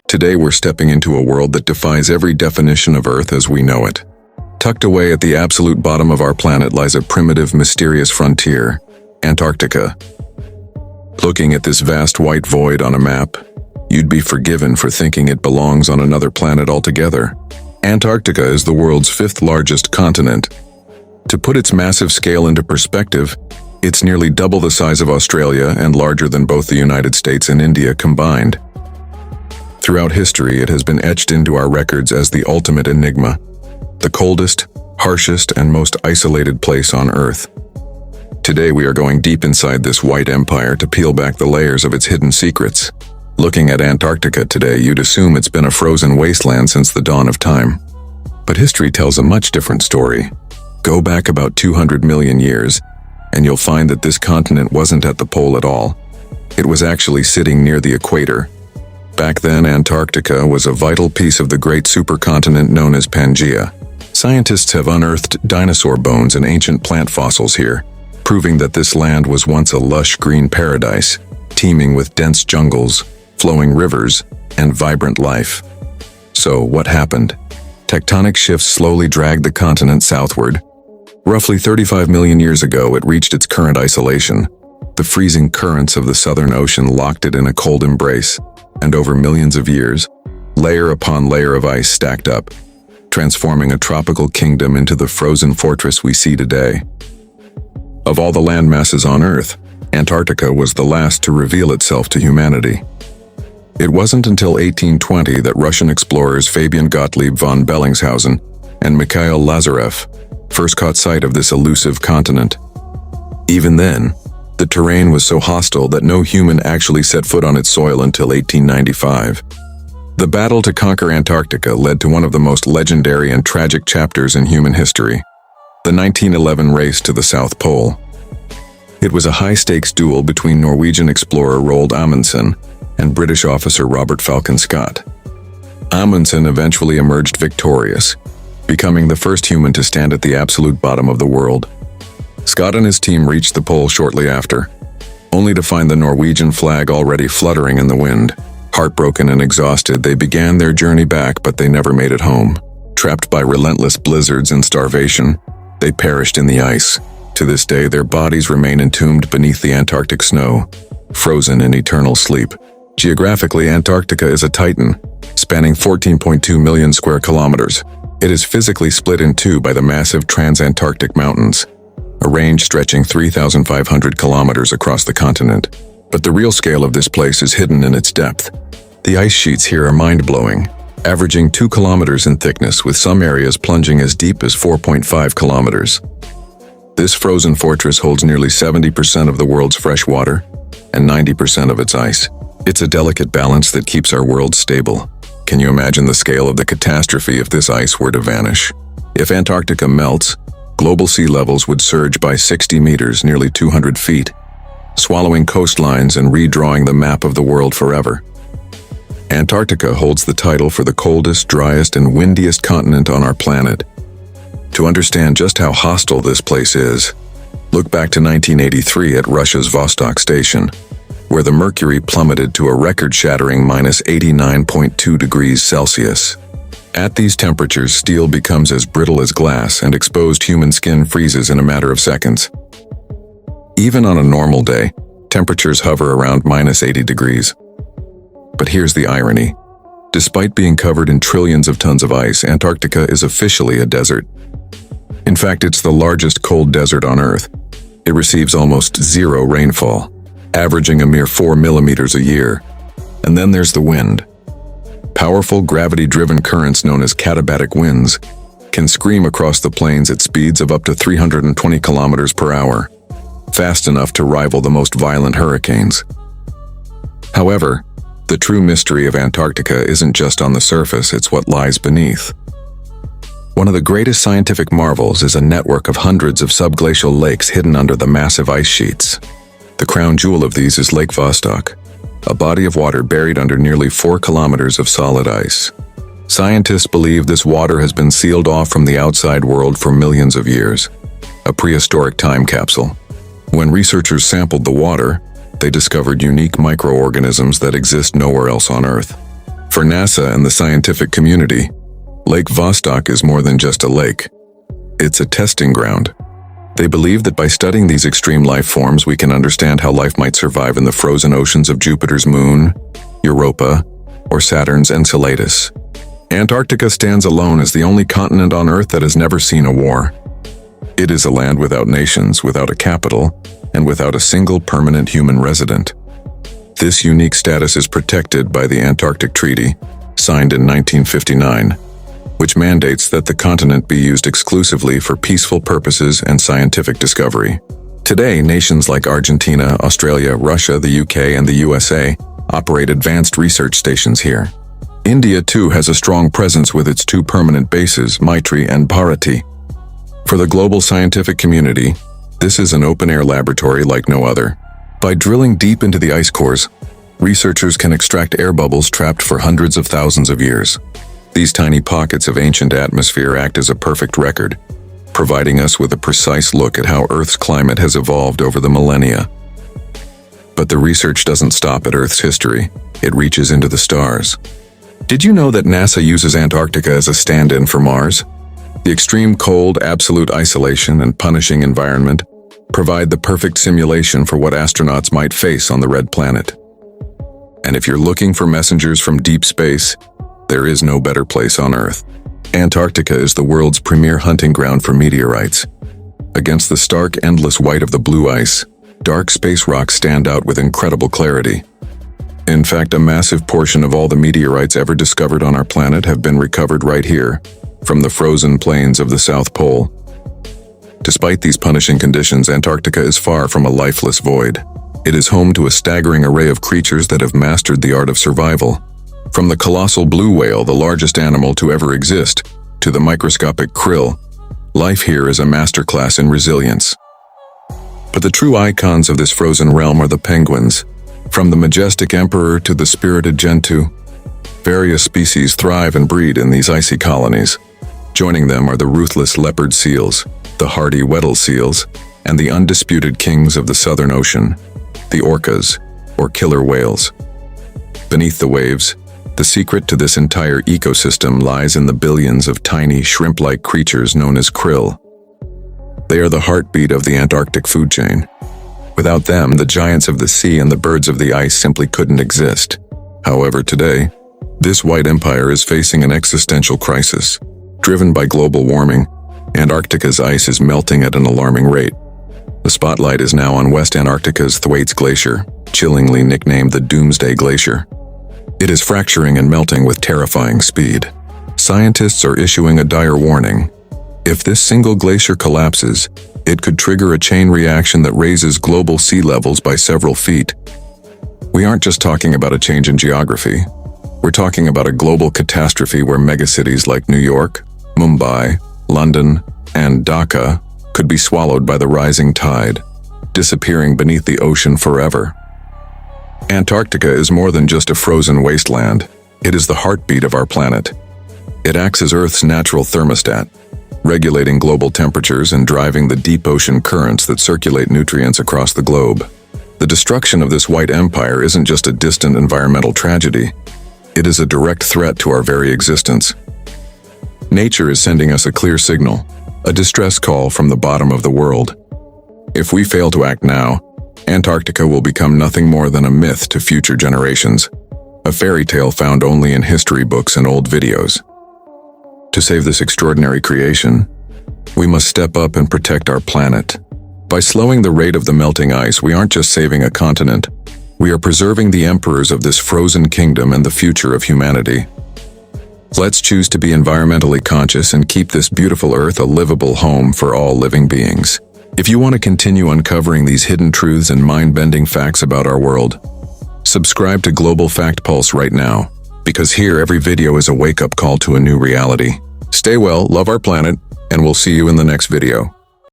Today we're stepping into a world that defies every definition of Earth as we know it. Tucked away at the absolute bottom of our planet lies a primitive, mysterious frontier, Antarctica. Looking at this vast white void on a map, you'd be forgiven for thinking it belongs on another planet altogether. Antarctica is the world's fifth largest continent. To put its massive scale into perspective, it's nearly double the size of Australia and larger than both the United States and India combined. Throughout history, it has been etched into our records as the ultimate enigma, the coldest, harshest, and most isolated place on Earth. Today we are going deep inside this white empire to peel back the layers of its hidden secrets. Looking at Antarctica today, you'd assume it's been a frozen wasteland since the dawn of time. But history tells a much different story. Go back about 200 million years, and you'll find that this continent wasn't at the pole at all. It was actually sitting near the equator. Back then, Antarctica was a vital piece of the great supercontinent known as Pangaea. Scientists have unearthed dinosaur bones and ancient plant fossils here, proving that this land was once a lush green paradise, teeming with dense jungles, flowing rivers, and vibrant life. So, what happened? Tectonic shifts slowly dragged the continent southward. Roughly 35 million years ago, it reached its current isolation. The freezing currents of the Southern Ocean locked it in a cold embrace, and over millions of years, layer upon layer of ice stacked up, transforming a tropical kingdom into the frozen fortress we see today. Of all the land masses on Earth, Antarctica was the last to reveal itself to humanity. It wasn't until 1820 that Russian explorers Fabian Gottlieb von Bellingshausen and Mikhail Lazarev first caught sight of this elusive continent. Even then, the terrain was so hostile that no human actually set foot on its soil until 1895. The battle to conquer Antarctica led to one of the most legendary and tragic chapters in human history, the 1911 race to the South Pole. It was a high-stakes duel between Norwegian explorer Roald Amundsen and British officer Robert Falcon Scott. Amundsen eventually emerged victorious, becoming the first human to stand at the absolute bottom of the world. Scott and his team reached the pole shortly after, only to find the Norwegian flag already fluttering in the wind. Heartbroken and exhausted, they began their journey back, but they never made it home. Trapped by relentless blizzards and starvation, they perished in the ice. To this day, their bodies remain entombed beneath the Antarctic snow, frozen in eternal sleep. Geographically, Antarctica is a titan, spanning 14.2 million square kilometers. It is physically split in two by the massive Transantarctic Mountains, a range stretching 3,500 kilometers across the continent. But the real scale of this place is hidden in its depth. The ice sheets here are mind-blowing, averaging 2 kilometers in thickness, with some areas plunging as deep as 4.5 kilometers. This frozen fortress holds nearly 70% of the world's fresh water and 90% of its ice. It's a delicate balance that keeps our world stable. Can you imagine the scale of the catastrophe if this ice were to vanish? If Antarctica melts, global sea levels would surge by 60 meters, nearly 200 feet, swallowing coastlines and redrawing the map of the world forever. Antarctica holds the title for the coldest, driest, and windiest continent on our planet. To understand just how hostile this place is, look back to 1983 at Russia's Vostok station, where the mercury plummeted to a record-shattering minus 89.2 degrees Celsius. At these temperatures, steel becomes as brittle as glass, and exposed human skin freezes in a matter of seconds. Even on a normal day, temperatures hover around minus 80 degrees. But here's the irony. Despite being covered in trillions of tons of ice, Antarctica is officially a desert. In fact, it's the largest cold desert on Earth. It receives almost zero rainfall, averaging a mere 4 millimeters a year. And then there's the wind. Powerful gravity-driven currents known as katabatic winds can scream across the plains at speeds of up to 320 kilometers per hour, fast enough to rival the most violent hurricanes. However, the true mystery of Antarctica isn't just on the surface, it's what lies beneath. One of the greatest scientific marvels is a network of hundreds of subglacial lakes hidden under the massive ice sheets. The crown jewel of these is Lake Vostok, a body of water buried under nearly 4 kilometers of solid ice. Scientists believe this water has been sealed off from the outside world for millions of years, a prehistoric time capsule. When researchers sampled the water, they discovered unique microorganisms that exist nowhere else on Earth. For NASA and the scientific community, Lake Vostok is more than just a lake. It's a testing ground. They believe that by studying these extreme life forms, we can understand how life might survive in the frozen oceans of Jupiter's moon, Europa, or Saturn's Enceladus. Antarctica stands alone as the only continent on Earth that has never seen a war. It is a land without nations, without a capital, and without a single permanent human resident. This unique status is protected by the Antarctic Treaty, signed in 1959, which mandates that the continent be used exclusively for peaceful purposes and scientific discovery. Today, nations like Argentina, Australia, Russia, the UK, and the USA operate advanced research stations here. India, too, has a strong presence with its two permanent bases, Maitri and Bharati. For the global scientific community, this is an open-air laboratory like no other. By drilling deep into the ice cores, researchers can extract air bubbles trapped for hundreds of thousands of years. These tiny pockets of ancient atmosphere act as a perfect record, providing us with a precise look at how Earth's climate has evolved over the millennia. But the research doesn't stop at Earth's history. It reaches into the stars. Did you know that NASA uses Antarctica as a stand-in for Mars? The extreme cold, absolute isolation, and punishing environment provide the perfect simulation for what astronauts might face on the red planet. And if you're looking for messengers from deep space, there is no better place on Earth. Antarctica is the world's premier hunting ground for meteorites. Against the stark, endless white of the blue ice, dark space rocks stand out with incredible clarity. In fact, a massive portion of all the meteorites ever discovered on our planet have been recovered right here, from the frozen plains of the South Pole. Despite these punishing conditions, Antarctica is far from a lifeless void. It is home to a staggering array of creatures that have mastered the art of survival. From the colossal blue whale, the largest animal to ever exist, to the microscopic krill, life here is a masterclass in resilience. But the true icons of this frozen realm are the penguins. From the majestic emperor to the spirited gentoo, various species thrive and breed in these icy colonies. Joining them are the ruthless leopard seals, the hardy Weddell seals, and the undisputed kings of the Southern Ocean, the orcas, or killer whales. Beneath the waves, the secret to this entire ecosystem lies in the billions of tiny shrimp-like creatures known as krill. They are the heartbeat of the Antarctic food chain. Without them, the giants of the sea and the birds of the ice simply couldn't exist. However, today, this white empire is facing an existential crisis. Driven by global warming, Antarctica's ice is melting at an alarming rate. The spotlight is now on West Antarctica's Thwaites Glacier, chillingly nicknamed the Doomsday Glacier. It is fracturing and melting with terrifying speed. Scientists are issuing a dire warning. If this single glacier collapses, it could trigger a chain reaction that raises global sea levels by several feet. We aren't just talking about a change in geography. We're talking about a global catastrophe where megacities like New York, Mumbai, London, and Dhaka could be swallowed by the rising tide, disappearing beneath the ocean forever. Antarctica is more than just a frozen wasteland. It is the heartbeat of our planet. It acts as Earth's natural thermostat, regulating global temperatures and driving the deep ocean currents that circulate nutrients across the globe. The destruction of this white empire isn't just a distant environmental tragedy. It is a direct threat to our very existence. Nature is sending us a clear signal, a distress call from the bottom of the world. If we fail to act now, Antarctica will become nothing more than a myth to future generations, a fairy tale found only in history books and old videos. To save this extraordinary creation, we must step up and protect our planet. By slowing the rate of the melting ice, we aren't just saving a continent, we are preserving the emperors of this frozen kingdom and the future of humanity. Let's choose to be environmentally conscious and keep this beautiful Earth a livable home for all living beings. If you want to continue uncovering these hidden truths and mind-bending facts about our world, subscribe to Global Fact Pulse right now, because here every video is a wake-up call to a new reality. Stay well, love our planet, and we'll see you in the next video.